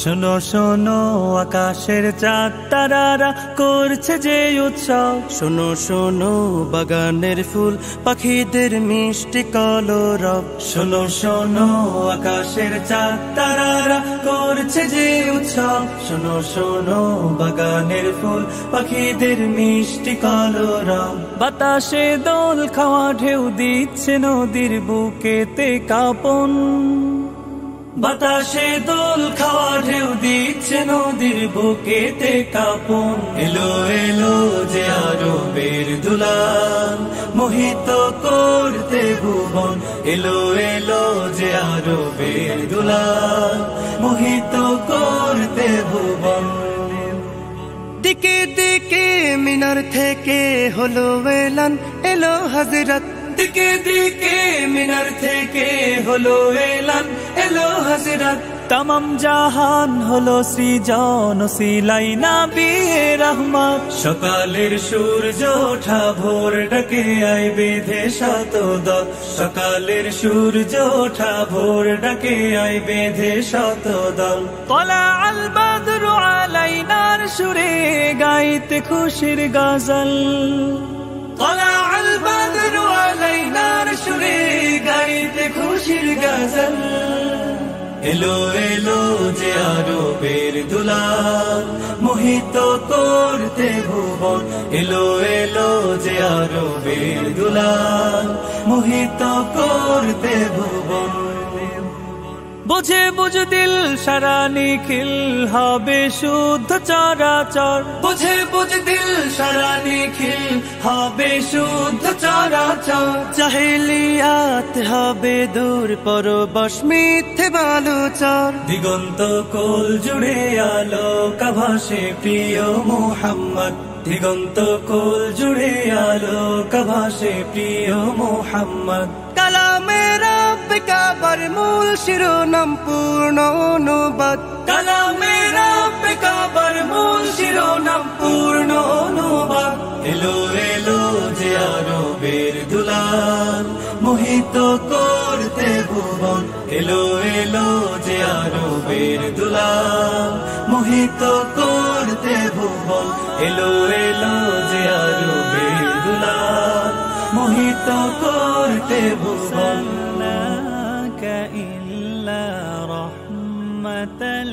শোনো শোনো আকাশের চাঁদ তারারা করছে যে উৎসব, শোনো শোনো বাগানের ফুল পাখিদের মিষ্টি কলরব। শোনো শোনো আকাশের চাঁদ তারারা করছে যে উৎসব, শোনো শোনো বাগানের ফুল পাখিদের মিষ্টি কলরব। বাতাসে দোল খাওয়া ঢেউ দিচ্ছে নদীর বুকেতে কাঁপন, বাতাসে দোল খাওয়া ঢেউ দিচ্ছে নদীর বুকেতে কাঁপন। এলো এলো যে আরবের দুলাল মোহিত করতে ভুবন, এলো এলো যে আরবের দুলাল মোহিত করতে ভুবন। দিকে দিকে মিনার থেকে হলো এলান, এলো হযরত দিকে দিকে মিনার থেকে হলো এলান, এলো হযরত। तमाम জাহান হলো সৃজন সিলাই নবী রহমত। সকালের সূর্য ওঠা ভোর ডাকে আয় বেঁধে শতদল, সকালের সূর্য ওঠা ভোর ডাকে আয় বেঁধে শতদল। তলা আল বদরু আলাইনার সুরে গাইতে খুশির গজল, তলা আল বদরু আলাইনার সুরে গাইতে খুশির গজল। এলো এলো যে আরবের দুলাল মোহিত করতে ভুবন, এলো এলো যে আরবের দুলাল মোহিত করতে ভুবন। বুঝে বুঝ দিল সারা নিখিল হবে শুদ্ধ চরাচর, বুঝে বুঝ দিল সারা নিখিল হবে শুদ্ধ চরাচর। জাহেলিয়াত হবে দূর পরবশ মিথ্যে বালুচর, দিগন্ত কোল জুড়ে আলোকা ভাসে প্রিয় মুহাম্মদ, দিগন্ত কোল জুড়ে আলোকা ভাসে প্রিয় মুহাম্মদ। কালামে রব্বে কাবার মূল শিরোনাম পূর্ণ অনুবাদ, কালামে রব্বে কাবার মূল শিরোনাম পূর্ণ অনুবাদ। এলো এলো যে আরবের দুলাল মোহিত করতে ভুবন, এলো এলো যে আরবের দুলাল মোহিত করতে ভুবন, এলো এলো যে আরবের দুলাল মোহিত করতে ভুবন। ইল্লা রাহমাতাল